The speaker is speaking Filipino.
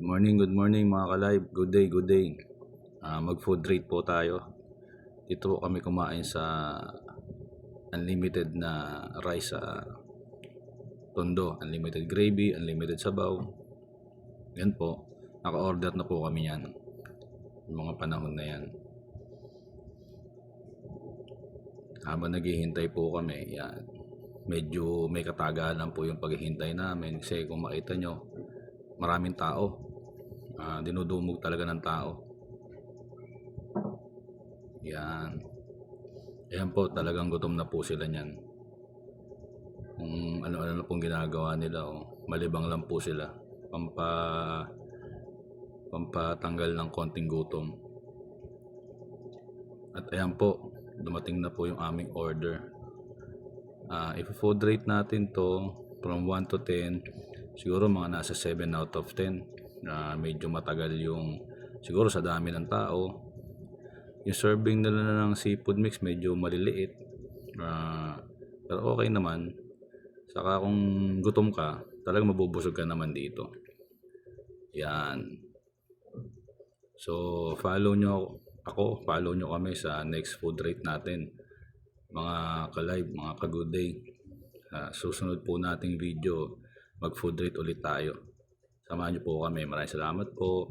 Good morning mga ka-live. Good day, good day. Mag-food rate po tayo. Dito po kami kumain sa unlimited na rice sa Tondo. Unlimited gravy, unlimited sabaw. Yan po. Naka-order na po kami yan. Yung mga panahon na yan. Habang naghihintay po kami, yan. Medyo may katagalan po yung paghihintay namin. Kasi kung makita nyo, maraming tao. Dinudumog talaga ng tao. Yan. Ayan po, talagang gutom na po sila niyan. Kung ano-ano na pong ginagawa nila, malibang lang po sila. Pampatanggal ng konting gutom. At ayan po, dumating na po yung aming order. If food rate natin to from 1 to 10, siguro mga nasa 7 out of 10. Medyo matagal yung, siguro sa dami ng tao. Yung serving nila ng seafood mix medyo maliliit, pero okay naman. Saka kung gutom ka, talagang mabubusog ka naman dito. Yan. So follow nyo kami sa next food rate natin, mga ka-live, mga ka-good day. Susunod po nating video, mag food rate ulit tayo. Samahan nyo po kami. Maraming salamat po.